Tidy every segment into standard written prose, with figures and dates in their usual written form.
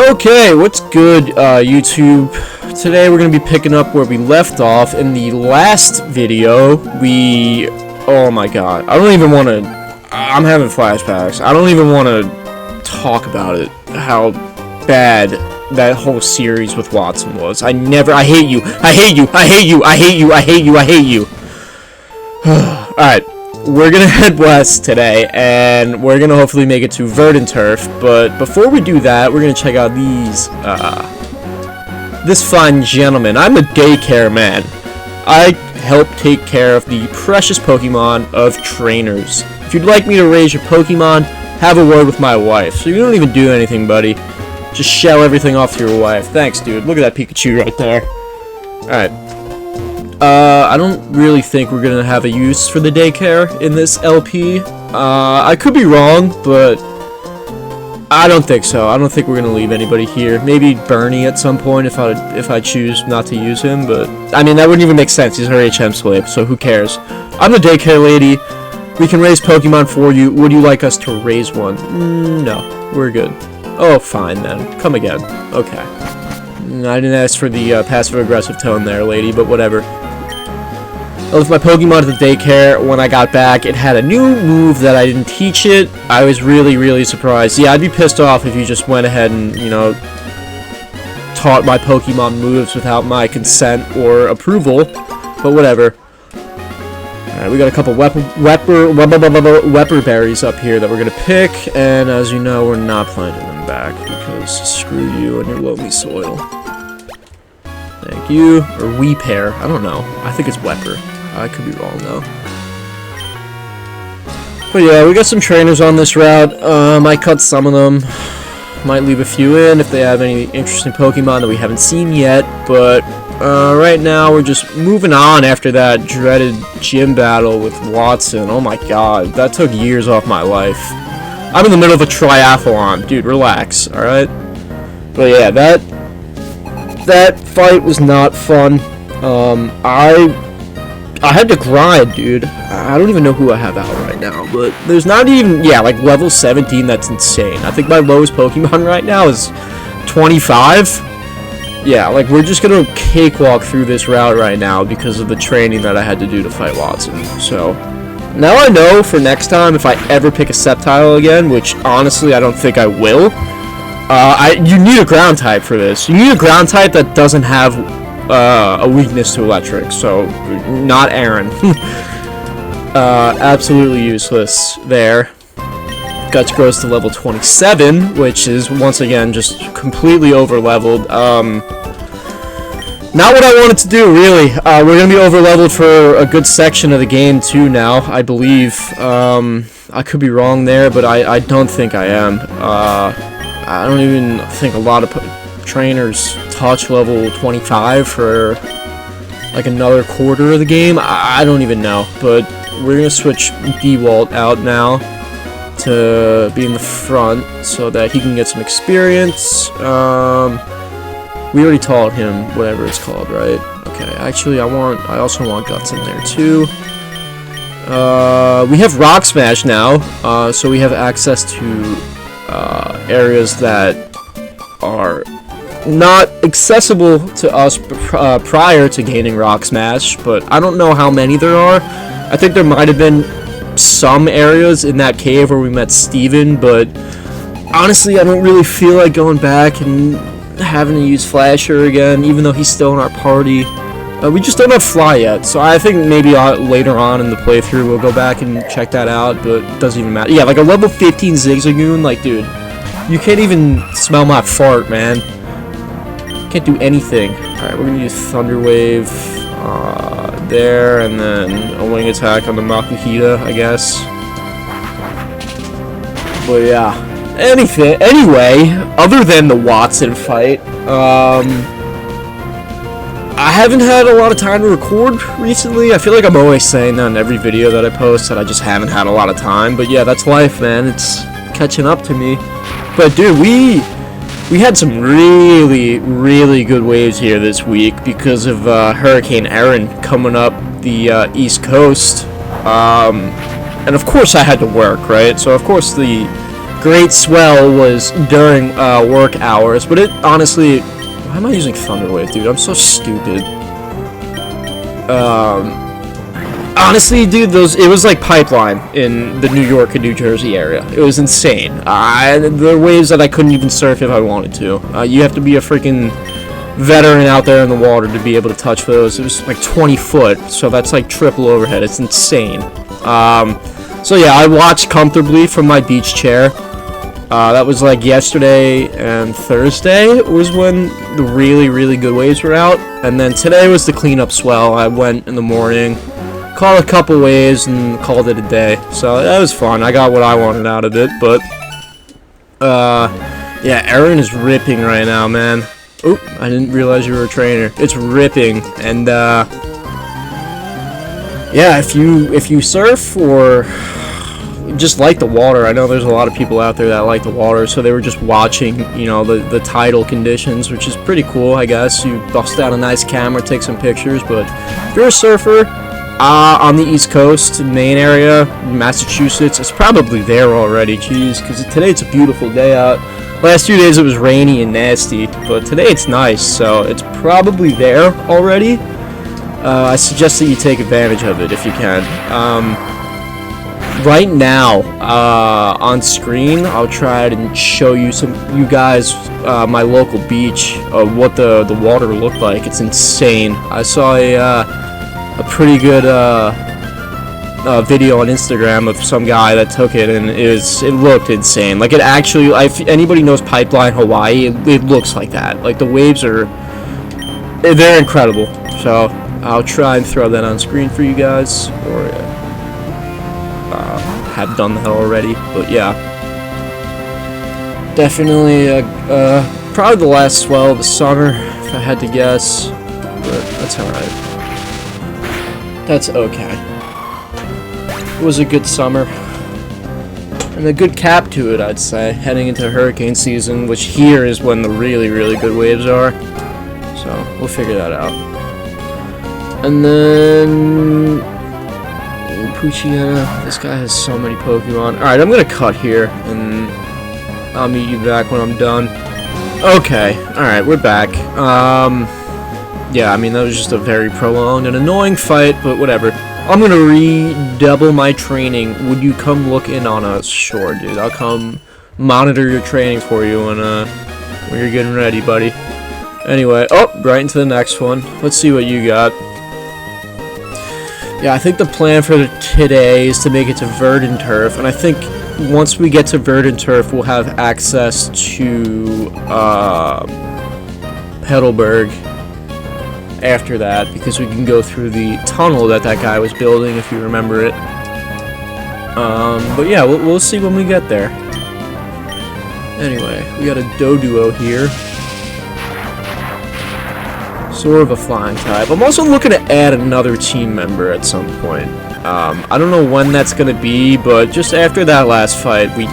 Okay, what's good, YouTube? Today we're going to be picking up where we left off. In the last video, oh my god, I don't even want to... I'm having flashbacks. I don't even want to talk about it, how bad that whole series with Watson was. I hate you, I hate you, I hate you, I hate you, I hate you, I hate you. Alright. We're gonna head west today, and we're gonna hopefully make it to Verdant Turf, but before we do that, we're gonna check out this fine gentleman. I'm a daycare man. I help take care of the precious Pokemon of trainers. If you'd like me to raise your Pokemon, have a word with my wife. So you don't even do anything, buddy. Just shell everything off to your wife. Thanks, dude. Look at that Pikachu right there. Alright. I don't really think we're gonna have a use for the daycare in this LP. I could be wrong, but I don't think so. I don't think we're gonna leave anybody here. Maybe Bernie at some point if I choose not to use him, but I mean that wouldn't even make sense. He's our HM slave, so who cares? I'm the daycare lady. We can raise Pokemon for you. Would you like us to raise one? No, we're good. Oh, fine then. Come again. Okay. I didn't ask for the passive-aggressive tone there, lady, but whatever. I left my Pokemon at the daycare. When I got back, it had a new move that I didn't teach it. I was really, really surprised. Yeah, I'd be pissed off if you just went ahead and, you know, taught my Pokemon moves without my consent or approval, but whatever. Alright, we got a couple Wepper berries up here that we're gonna pick, and as you know, we're not planting them back, because screw you and your loamy soil. Thank you. Or Weepair. I don't know. I think it's Wepper. I could be wrong, though. But yeah, we got some trainers on this route. Might cut some of them. Might leave a few in if they have any interesting Pokemon that we haven't seen yet. But right now, we're just moving on after that dreaded gym battle with Watson. Oh my god, that took years off my life. I'm in the middle of a triathlon. Dude, relax, alright? But yeah, that fight was not fun. I had to grind, dude. I don't even know who I have out right now, but there's not even, yeah, like level 17, that's insane. I think my lowest Pokemon right now is 25. Yeah, like we're just gonna cakewalk through this route right now because of the training that I had to do to fight Watson. So, now I know for next time if I ever pick a Sceptile again, which honestly I don't think I will, you need a ground type for this. You need a ground type that doesn't have a weakness to electric, so not Aaron. Absolutely useless there. Guts grows to level 27, which is once again just completely over leveled. Not what I wanted to do, really. We're gonna be over leveled for a good section of the game too now, I believe. I could be wrong there, but I don't think I am. I don't even think a lot of trainers touch level 25 for like another quarter of the game. I don't even know, but we're gonna switch D-Walt out now to be in the front so that he can get some experience. We already taught him whatever it's called, right? Okay, actually I also want Guts in there too. We have Rock Smash now, so we have access to areas that are not accessible to us prior to gaining Rock Smash, but I don't know how many there are. I think there might have been some areas in that cave where we met Steven, but honestly I don't really feel like going back and having to use Flasher again, even though he's still in our party. We just don't have Fly yet, so I think maybe later on in the playthrough we'll go back and check that out, but it doesn't even matter. Yeah, like a level 15 Zigzagoon, like dude, you can't even smell my fart, man. Can't do anything. Alright, we're gonna use Thunder Wave there, and then a wing attack on the Makuhita, I guess. But yeah. Anyway, other than the Watson fight, I haven't had a lot of time to record recently. I feel like I'm always saying that in every video that I post, that I just haven't had a lot of time. But yeah, that's life, man. It's catching up to me. But dude, we had some really, really good waves here this week because of Hurricane Erin coming up the East Coast. And of course I had to work, right? So of course the great swell was during work hours, but it honestly, why am I using Thunderwave, dude? I'm so stupid. Honestly, dude, it was like Pipeline in the New York and New Jersey area. It was insane. There were waves that I couldn't even surf if I wanted to. You have to be a freaking veteran out there in the water to be able to touch those. It was like 20 foot, so that's like triple overhead. It's insane. So yeah, I watched comfortably from my beach chair. That was like yesterday and Thursday was when the really, really good waves were out. And then today was the cleanup swell. I went in the morning, caught a couple waves, and called it a day. So that was fun. I got what I wanted out of it. But, yeah, Aaron is ripping right now, man. Oop, I didn't realize you were a trainer. It's ripping. And, yeah, if you surf or just like the water, I know there's a lot of people out there that like the water, so they were just watching, you know, the tidal conditions, which is pretty cool, I guess. You bust out a nice camera, take some pictures, but if you're a surfer on the East Coast, Maine area, Massachusetts, it's probably there already, jeez, because today it's a beautiful day out. Last 2 days it was rainy and nasty, but today it's nice, so it's probably there already. I suggest that you take advantage of it if you can. Right now, on screen, I'll try to show you guys my local beach, what the water looked like. It's insane. I saw a pretty good video on Instagram of some guy that took it, and it looked insane. Like, it actually, if anybody knows Pipeline, Hawaii, it looks like that. Like, the waves they're incredible. So I'll try and throw that on screen for you guys, or have done that already. But yeah, definitely probably the last swell of the summer, if I had to guess. But that's alright. That's okay. It was a good summer, and a good cap to it, I'd say, heading into hurricane season, which here is when the really, really good waves are. So we'll figure that out. And then Puchiana, this guy has so many Pokemon. Alright, I'm gonna cut here, and I'll meet you back when I'm done. Okay, alright, we're back. Yeah, I mean, that was just a very prolonged and annoying fight, but whatever. I'm gonna redouble my training. Would you come look in on us? Sure, dude. I'll come monitor your training for you when you're getting ready, buddy. Anyway, right into the next one. Let's see what you got. Yeah, I think the plan for today is to make it to Verdant Turf, and I think once we get to Verdant Turf, we'll have access to Heidelberg after that, because we can go through the tunnel that guy was building, if you remember it. But yeah, we'll see when we get there. Anyway, we got a Doduo here. Sort of a flying type. I'm also looking to add another team member at some point. I don't know when that's gonna be, but just after that last fight, we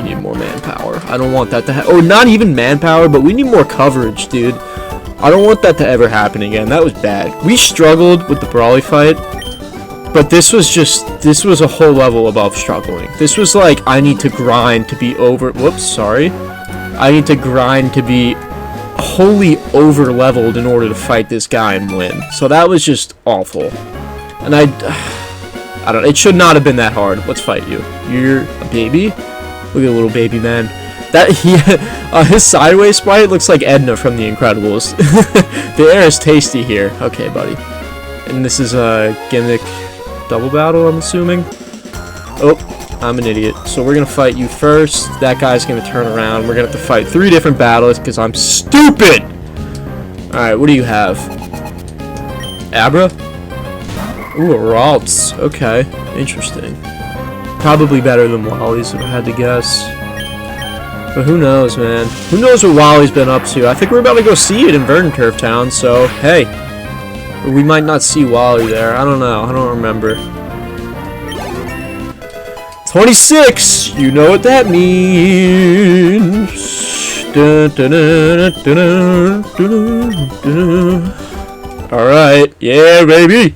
need more manpower. I don't want that to or not even manpower, but we need more coverage, dude. I don't want that to ever happen again. That was bad. We struggled with the Brawly fight, but this was a whole level above struggling. This was like, I need to grind to be I need to grind to be wholly over leveled in order to fight this guy and win. So that was just awful. And I don't, it should not have been that hard. Let's fight you. You're a baby? Look at the little baby man. His sideways sprite looks like Edna from The Incredibles. The air is tasty here. Okay, buddy. And this is a gimmick double battle, I'm assuming. Oh, I'm an idiot. So we're gonna fight you first. That guy's gonna turn around. We're gonna have to fight 3 different battles because I'm stupid! Alright, what do you have? Abra? Ooh, a Ralts. Okay, interesting. Probably better than Wally's if I had to guess. But who knows, man? Who knows what Wally's been up to? I think we're about to go see it in Verdant Turf Town, so, hey. We might not see Wally there. I don't know. I don't remember. 26! You know what that means. Alright. Yeah, baby!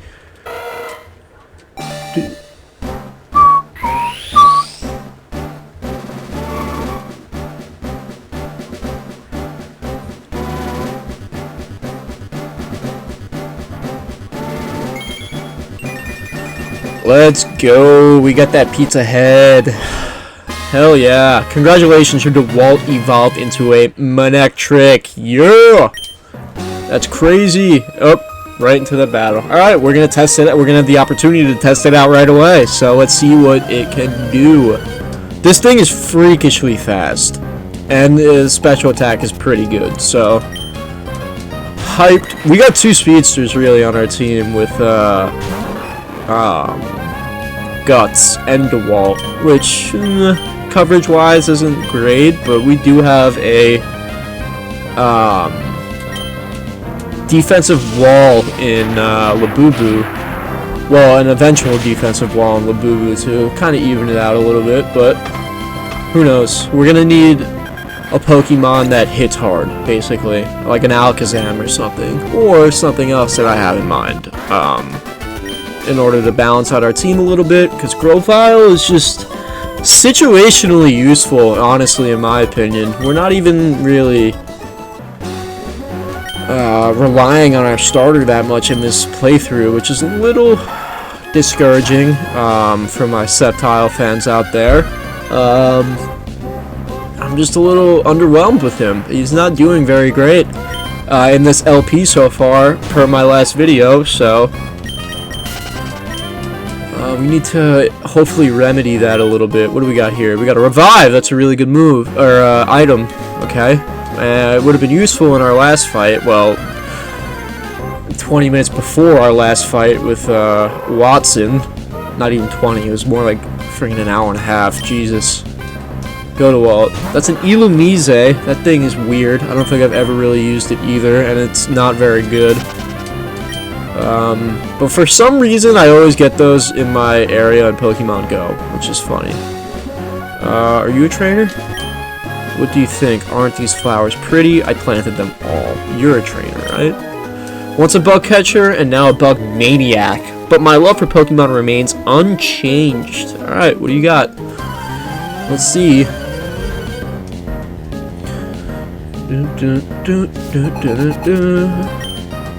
Let's go. We got that pizza head. Hell yeah. Congratulations, your DeWalt evolved into a Manectric. Yeah! That's crazy. Oh, right into the battle. Alright, we're going to test it. We're going to have the opportunity to test it out right away. So let's see what it can do. This thing is freakishly fast. And the special attack is pretty good. So, hyped. We got 2 speedsters really on our team with Guts and DeWalt, which coverage wise isn't great, but we do have a defensive wall in Labubu. Well, an eventual defensive wall in Labubu to kind of even it out a little bit, but who knows. We're gonna need a Pokemon that hits hard, basically, like an Alakazam or something else that I have in mind, in order to balance out our team a little bit, because Grovyle is just situationally useful, honestly, in my opinion. We're not even really relying on our starter that much in this playthrough, which is a little discouraging for my Sceptile fans out there. I'm just a little underwhelmed with him. He's not doing very great in this LP so far, per my last video, so we need to hopefully remedy that a little bit. What do we got here? We got a Revive. That's a really good move, or item. Okay. It would have been useful in our last fight. Well, 20 minutes before our last fight with Watson. Not even 20. It was more like freaking an hour and a half. Jesus. Go to Walt. That's an Illumise. That thing is weird. I don't think I've ever really used it either, and it's not very good. But for some reason, I always get those in my area in Pokemon Go, which is funny. Are you a trainer? What do you think? Aren't these flowers pretty? I planted them all. You're a trainer, right? Once a bug catcher, and now a bug maniac. But my love for Pokemon remains unchanged. Alright, what do you got? Let's see.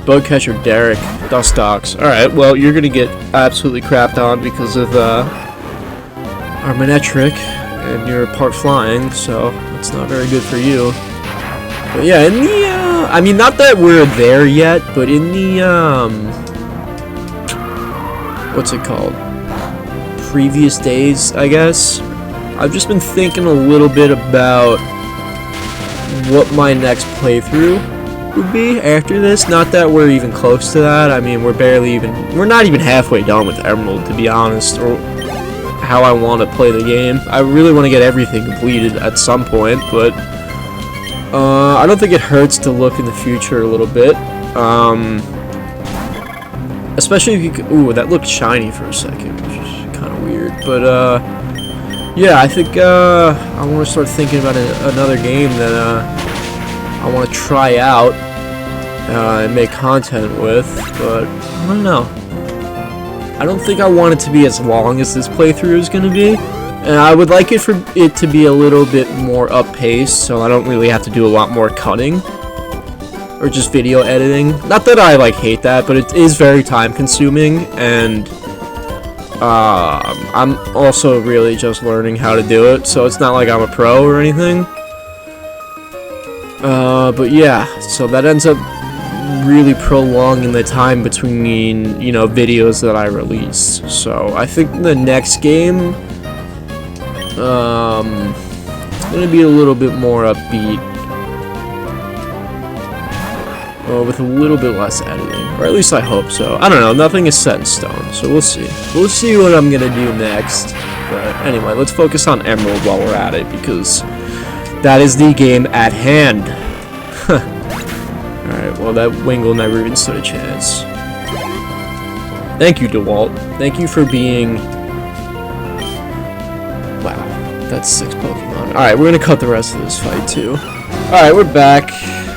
Bug catcher Derek. Dustox. Alright, well, you're gonna get absolutely crapped on because of our Manectric, and you're part flying, so that's not very good for you. But yeah, in the, I mean, not that we're there yet, but in the, what's it called? Previous days, I guess. I've just been thinking a little bit about what my next playthrough would be after this. Not that we're even close to that. I mean, we're not even halfway done with Emerald, to be honest, or how I want to play the game. I really want to get everything completed at some point, but I don't think it hurts to look in the future a little bit. Especially if you could, ooh, that looked shiny for a second, which is kind of weird, but yeah, I think I want to start thinking about another game that I want to try out and make content with, but I don't know. I don't think I want it to be as long as this playthrough is going to be, and I would like it for it to be a little bit more up-paced, so I don't really have to do a lot more cutting or just video editing. Not that I like hate that, but it is very time-consuming, and I'm also really just learning how to do it, so it's not like I'm a pro or anything. But yeah, so that ends up really prolonging the time between, you know, videos that I release. So I think the next game, it's gonna be a little bit more upbeat, with a little bit less editing, or at least I hope so. I don't know, nothing is set in stone, so we'll see. We'll see what I'm gonna do next. But anyway, let's focus on Emerald while we're at it, because that is the game at hand. Alright, well, that Wingull never even stood a chance. Thank you, DeWalt. Thank you for being... Wow, that's 6 Pokemon. Alright, we're gonna cut the rest of this fight, too. Alright, we're back.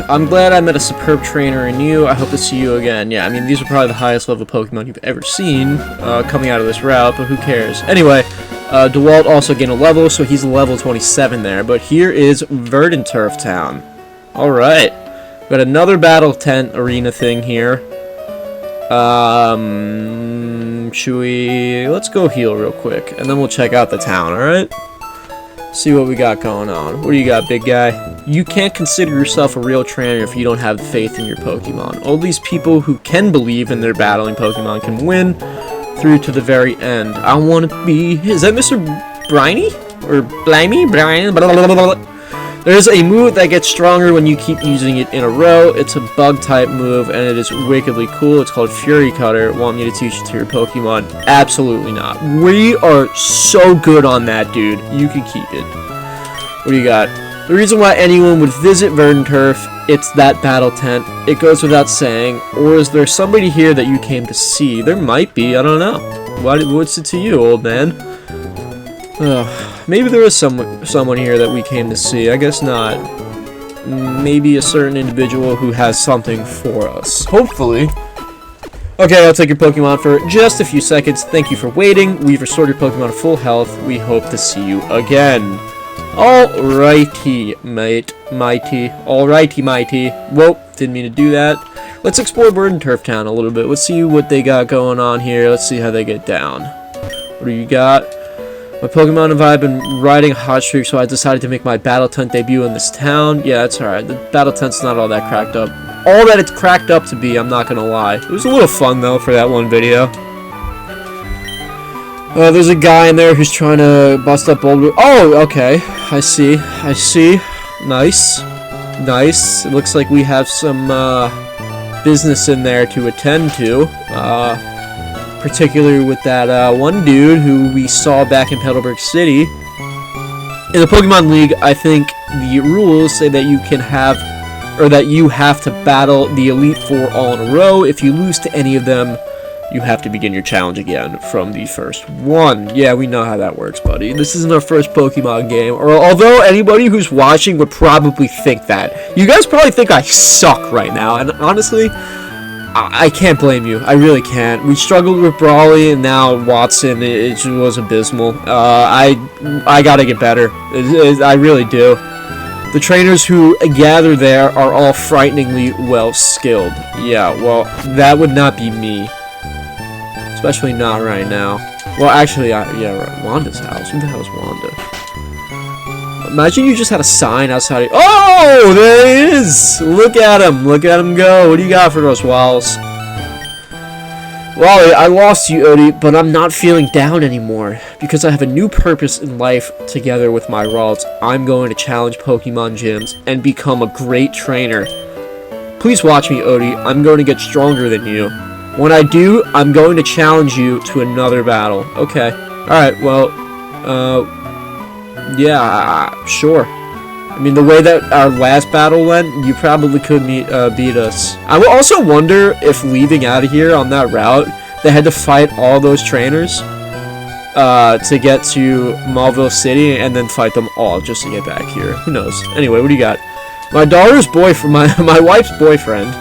I'm glad I met a superb trainer in you. I hope to see you again. Yeah, I mean, these are probably the highest level Pokemon you've ever seen coming out of this route, but who cares? Anyway, DeWalt also gained a level, so he's level 27 there. But here is Verdanturf Town. Alright. Got another battle tent arena thing here. Should we... Let's go heal real quick, and then we'll check out the town, alright? See what we got going on. What do you got, big guy? You can't consider yourself a real trainer if you don't have faith in your Pokemon. All these people who can believe in their battling Pokemon can win through to the very end. I want to be... Is that Mr. Briny? Or Blimey? Brian? Blah, blah, blah, blah. There's a move that gets stronger when you keep using it in a row. It's a bug type move and it is wickedly cool. It's called Fury Cutter. Want me to teach it to your Pokemon? Absolutely not. We are so good on that, dude. You can keep it. What do you got? The reason why anyone would visit Verdant Turf, it's that battle tent. It goes without saying. Or is there somebody here that you came to see? There might be. I don't know. What's it to you, old man? Maybe there is someone here that we came to see. I guess not. Maybe a certain individual who has something for us. Hopefully. Okay, I'll take your Pokemon for just a few seconds. Thank you for waiting. We've restored your Pokemon to full health. We hope to see you again. Alrighty, mate. Mighty. Alrighty, mighty. Whoa, didn't mean to do that. Let's explore Verdant Turf Town a little bit. Let's see what they got going on here. Let's see how they get down. What do you got? My Pokemon and I have been riding a hot streak, so I decided to make my Battle Tent debut in this town. Yeah, it's alright. The Battle Tent's not all that cracked up. All that it's cracked up to be, I'm not gonna lie. It was a little fun, though, for that one video. There's a guy in there who's trying to bust up old... Oh, okay. I see. I see. Nice. Nice. It looks like we have some, business in there to attend to. Particularly with that one dude who we saw back in Petalburg City. In the Pokemon League, I think the rules say that you can have, or that you have to battle the Elite Four all in a row. If you lose to any of them, you have to begin your challenge again from the first one. Yeah, we know how that works, buddy. This isn't our first Pokemon game, or although anybody who's watching would probably think that. You guys probably think I suck right now, and honestly, I can't blame you. I really can't. We struggled with Brawly, and now Watson, it just was abysmal. I gotta get better. I really do. The trainers who gather there are all frighteningly well skilled. Yeah, well, that would not be me. Especially not right now. Well, actually, yeah, right. Wanda's house. Who the hell is Wanda? Imagine you just had a sign outside. Oh, there he is! Look at him. Look at him go. What do you got for us, Walls? Wally, I lost you, Odie, but I'm not feeling down anymore. Because I have a new purpose in life together with my Ralts. I'm going to challenge Pokemon gyms and become a great trainer. Please watch me, Odie. I'm going to get stronger than you. When I do, I'm going to challenge you to another battle. Okay. Alright, well, yeah, sure. I mean, the way that our last battle went, you probably could beat us. I will also wonder if leaving out of here on that route, they had to fight all those trainers to get to Mauville City and then fight them all just to get back here. Who knows? Anyway, what do you got? My daughter's boyfriend, my wife's boyfriend,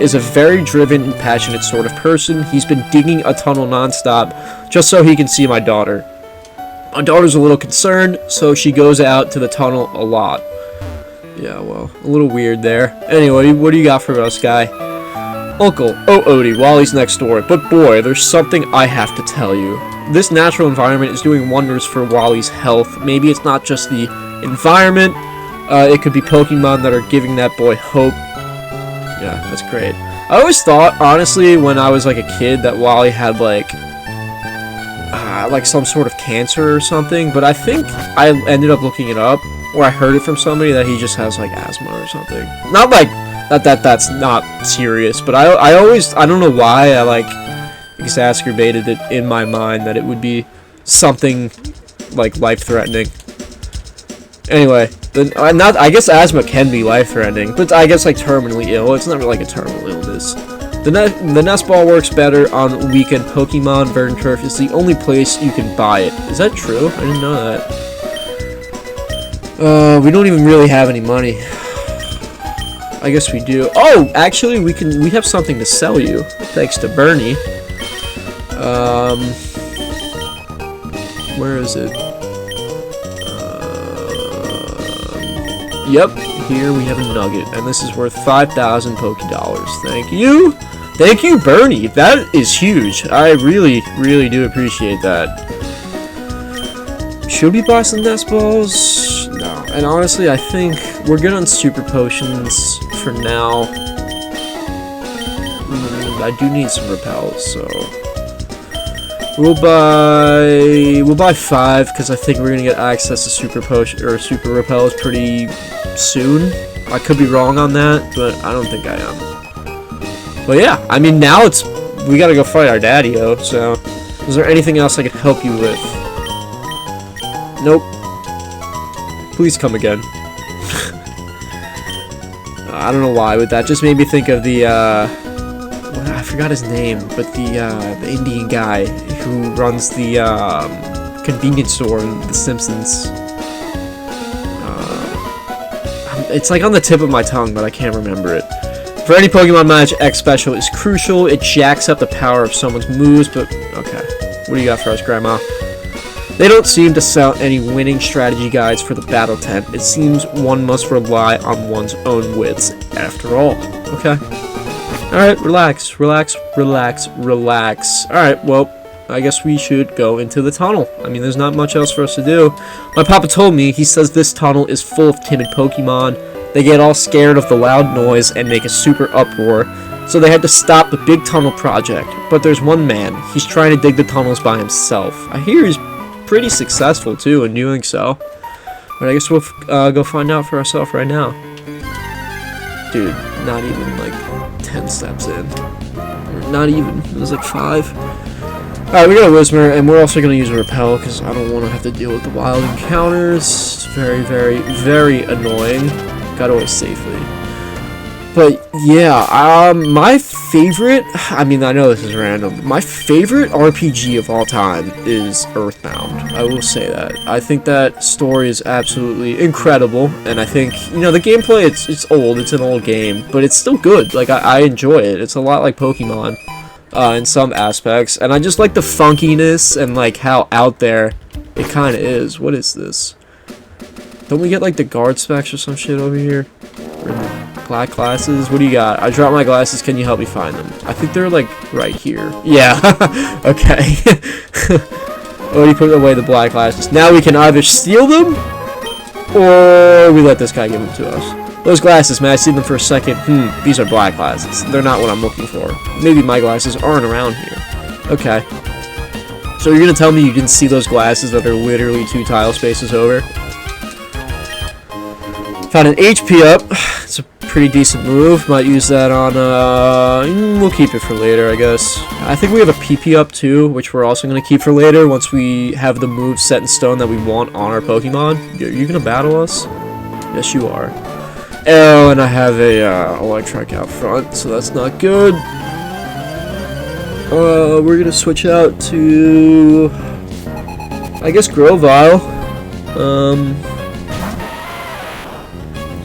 is a very driven and passionate sort of person. He's been digging a tunnel nonstop just so he can see my daughter. My daughter's a little concerned, so she goes out to the tunnel a lot. Yeah, well, a little weird there. Anyway, what do you got for us, guy? Uncle, oh Odie, Wally's next door. But boy, there's something I have to tell you. This natural environment is doing wonders for Wally's health. Maybe it's not just the environment. It could be Pokemon that are giving that boy hope. Yeah, that's great. I always thought, honestly, when I was like a kid, that Wally had like some sort of cancer or something, but I think I ended up looking it up, or I heard it from somebody that he just has like asthma or something. Not like that's not serious, but I don't know why I like exacerbated it in my mind that it would be something like life-threatening. Anyway, I guess asthma can be life-threatening, but I guess like terminally ill. It's not really like a terminal illness. The nest ball works better on weekend Pokemon. Verdant Turf is the only place you can buy it. Is that true? I didn't know that. We don't even really have any money. I guess we do. Oh, actually, we have something to sell you, thanks to Bernie. Where is it? Yep, here we have a nugget, and this is worth 5,000 Poké Dollars. Thank you. Thank you, Bernie. That is huge. I really, really do appreciate that. Should we buy some nest balls? No. And honestly, I think we're good on super potions for now. I do need some repels, so we'll buy 5 because I think we're gonna get access to super potion or super repels pretty soon. I could be wrong on that, but I don't think I am. But yeah, I mean now we gotta go fight our daddy-o. So is there anything else I could help you with? Nope. Please come again. I don't know why, but that just made me think of the I forgot his name, but the Indian guy who runs the convenience store in The Simpsons. It's like on the tip of my tongue, but I can't remember it. For any Pokemon match, X Special is crucial. It jacks up the power of someone's moves, but okay. What do you got for us, Grandma? They don't seem to sell any winning strategy guides for the battle tent. It seems one must rely on one's own wits after all. Okay. Alright, relax, relax, relax, relax. Alright, well, I guess we should go into the tunnel. I mean, there's not much else for us to do. My papa told me, he says this tunnel is full of timid Pokemon. They get all scared of the loud noise and make a super uproar, so they had to stop the big tunnel project. But there's one man. He's trying to dig the tunnels by himself. I hear he's pretty successful, too, in doing so. But I guess we'll go find out for ourselves right now. Dude, not even, like, 10 steps in. Not even. It was like 5. Alright, we got a Whismur, and we're also going to use a Repel, because I don't want to have to deal with the wild encounters. It's very, very, very annoying. Got away safely. But, yeah, my favorite, I mean, I know this is random, my favorite RPG of all time is Earthbound. I will say that. I think that story is absolutely incredible, and I think, you know, the gameplay, it's old, it's an old game, but it's still good. Like, I enjoy it. It's a lot like Pokemon in some aspects, and I just like the funkiness and, like, how out there it kind of is. What is this? Don't we get, like, the guard specs or some shit over here? Black glasses? What do you got? I dropped my glasses. Can you help me find them? I think they're, like, right here. Yeah. Okay. Oh, you put away the black glasses. Now we can either steal them, or we let this guy give them to us. Those glasses, man, I see them for a second. These are black glasses. They're not what I'm looking for. Maybe my glasses aren't around here. Okay. So you're gonna tell me you didn't see those glasses that are literally 2 tile spaces over? Found an HP up. It's a pretty decent move. Might use that on, we'll keep it for later, I guess. I think we have a PP up too, which we're also going to keep for later once we have the moves set in stone that we want on our Pokemon. Are you going to battle us? Yes, you are. Oh, and I have a, Electric out front, so that's not good. We're going to switch out to, I guess, Grovyle.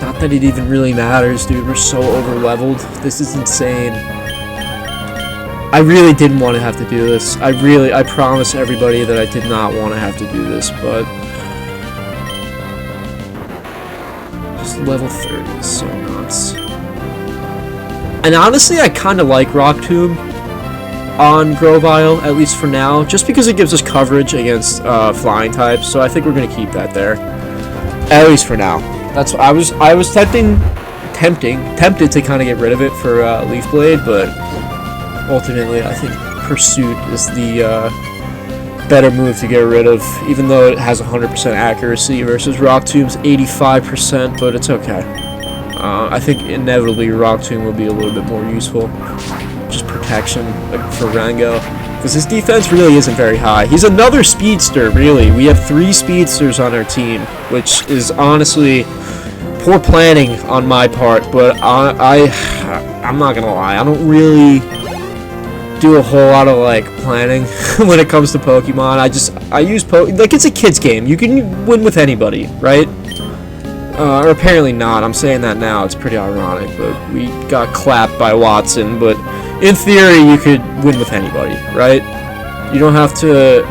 Not that it even really matters, dude. We're so over-leveled. This is insane. I really didn't want to have to do this. I promise everybody that I did not want to have to do this, but just level 30 is so nuts. And honestly, I kind of like Rock Tomb on Grovyle, at least for now, just because it gives us coverage against flying types, so I think we're going to keep that there. At least for now. That's what I was tempted to kind of get rid of it for Leaf Blade, but ultimately I think Pursuit is the better move to get rid of, even though it has 100% accuracy versus Rock Tomb's 85%, but it's okay. I think inevitably Rock Tomb will be a little bit more useful, just protection for Rango, because his defense really isn't very high. He's another speedster, really. We have 3 speedsters on our team, which is honestly poor planning on my part, but I'm not gonna lie, I don't really do a whole lot of, like, planning when it comes to Pokemon. I use like, it's a kid's game. You can win with anybody, right? Or apparently not. I'm saying that now. It's pretty ironic, but we got clapped by Watson, but in theory, you could win with anybody, right? You don't have to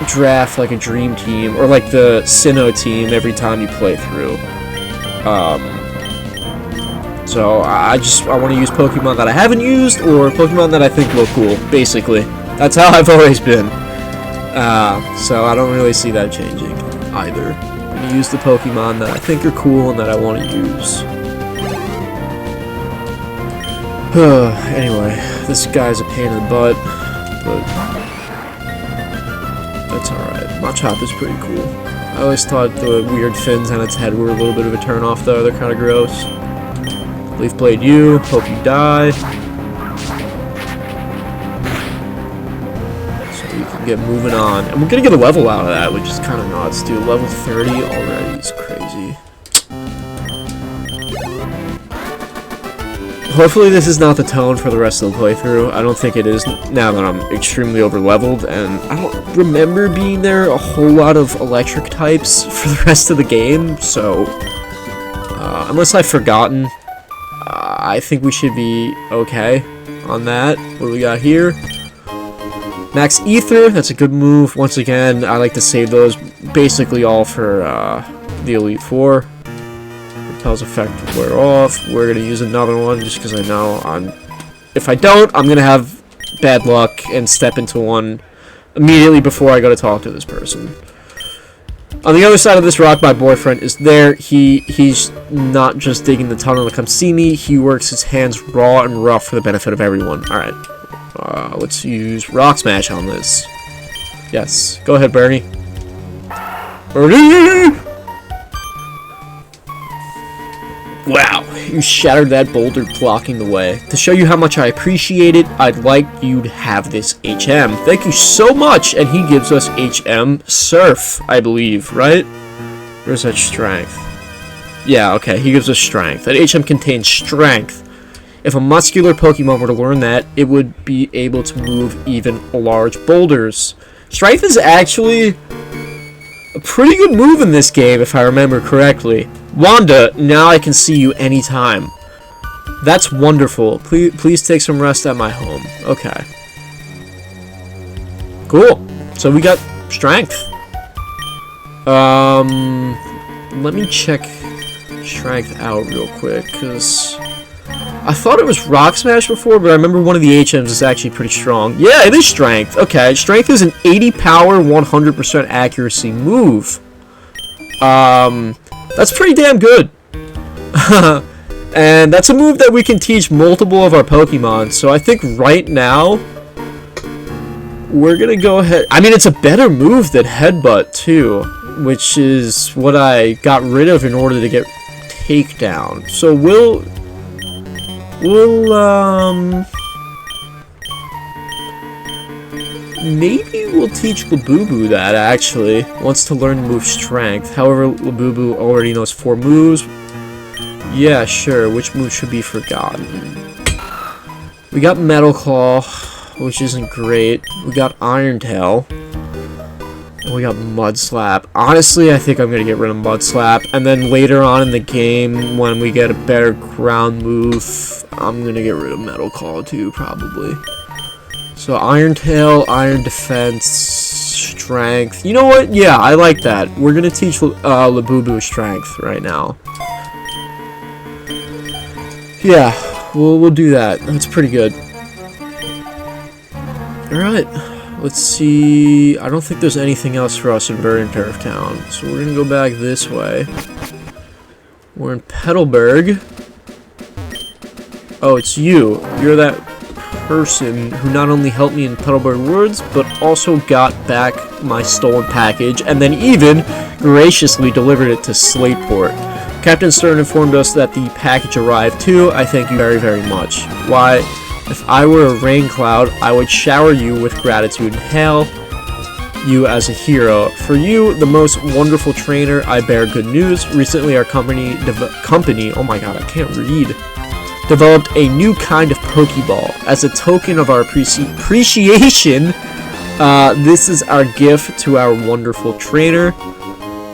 draft, like, a dream team, or, like, the Sinnoh team every time you play through. So I want to use Pokemon that I haven't used, or Pokemon that I think look cool, basically. That's how I've always been. So I don't really see that changing either. I'm going to use the Pokemon that I think are cool and that I want to use. Anyway, this guy's a pain in the butt, but that's alright. Machop is pretty cool. I always thought the weird fins on its head were a little bit of a turn-off, though. They're kind of gross. Leaf Blade you. Hope you die. So we can get moving on. And we're gonna get a level out of that, which is kind of nuts, dude. Level 30 already is crazy. Hopefully this is not the tone for the rest of the playthrough. I don't think it is now that I'm extremely over-leveled, and I don't remember being there a whole lot of electric types for the rest of the game, so unless I've forgotten, I think we should be okay on that. What do we got here? Max Ether, that's a good move. Once again, I like to save those basically all for the Elite Four. Repel's effect wear off. We're gonna use another one just because I know if I don't, I'm gonna have bad luck and step into one immediately before I go to talk to this person. On the other side of this rock, my boyfriend is there. He's not just digging the tunnel to come see me. He works his hands raw and rough for the benefit of everyone. All right, let's use Rock Smash on this. Yes, go ahead, Bernie. Bernie! Wow, you shattered that boulder blocking the way. To show you how much I appreciate it, I'd like you to have this HM. Thank you so much, and he gives us HM Surf, I believe, right? Where's that strength? Yeah, okay, he gives us strength. That HM contains strength. If a muscular Pokemon were to learn that, it would be able to move even large boulders. Strength is actually a pretty good move in this game, if I remember correctly. Wanda, now I can see you anytime. That's wonderful. Please take some rest at my home. Okay. Cool. So we got strength. Let me check strength out real quick, because I thought it was Rock Smash before, but I remember one of the HMs is actually pretty strong. Yeah, it is strength. Okay, strength is an 80 power, 100% accuracy move. That's pretty damn good. And that's a move that we can teach multiple of our Pokemon. So I think right now, we're going to go ahead. I mean, it's a better move than Headbutt, too. Which is what I got rid of in order to get Takedown. So maybe we'll teach Labubu that, actually. Wants to learn the move Strength. However, Labubu already knows 4 moves. Yeah, sure. Which move should be forgotten? We got Metal Claw, which isn't great. We got Iron Tail. And we got Mud Slap. Honestly, I think I'm going to get rid of Mud Slap. And then later on in the game, when we get a better ground move, I'm going to get rid of Metal Claw too, probably. So Iron Tail, Iron Defense, Strength. You know what? Yeah, I like that. We're going to teach Labubu Strength right now. Yeah, we'll do that. That's pretty good. Alright, let's see. I don't think there's anything else for us in Verdant Turf Town. So we're going to go back this way. We're in Petalburg. Oh, it's you. You're that person who not only helped me in Petalburg Woods, but also got back my stolen package, and then even graciously delivered it to Slateport. Captain Stern informed us that the package arrived too. I thank you very, very much. Why, if I were a rain cloud, I would shower you with gratitude and hail you as a hero. For you, the most wonderful trainer, I bear good news. Recently, our company, oh my god, I can't read, developed a new kind of Pokeball. As a token of our appreciation, this is our gift to our wonderful trainer.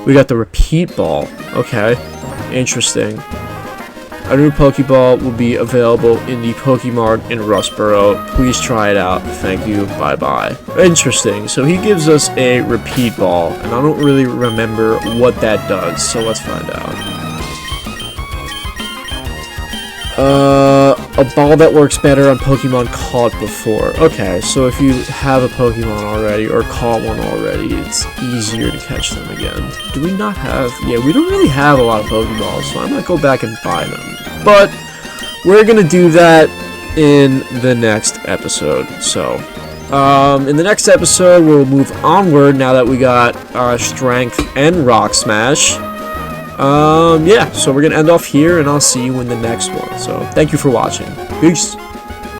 We got the Repeat Ball. Okay, interesting. A new Pokeball will be available in the Pokemart in Rustboro. Please try it out. Thank you. Bye-bye. Interesting. So he gives us a Repeat Ball, and I don't really remember what that does, so let's find out. A ball that works better on Pokemon caught before. Okay, so if you have a Pokemon already, or caught one already, it's easier to catch them again. Do we not have... Yeah, we don't really have a lot of Pokeballs, so I might go back and buy them. But, we're gonna do that in the next episode, so... in the next episode, we'll move onward now that we got Strength and Rock Smash. Yeah, so we're gonna end off here, and I'll see you in the next one. So, thank you for watching. Peace!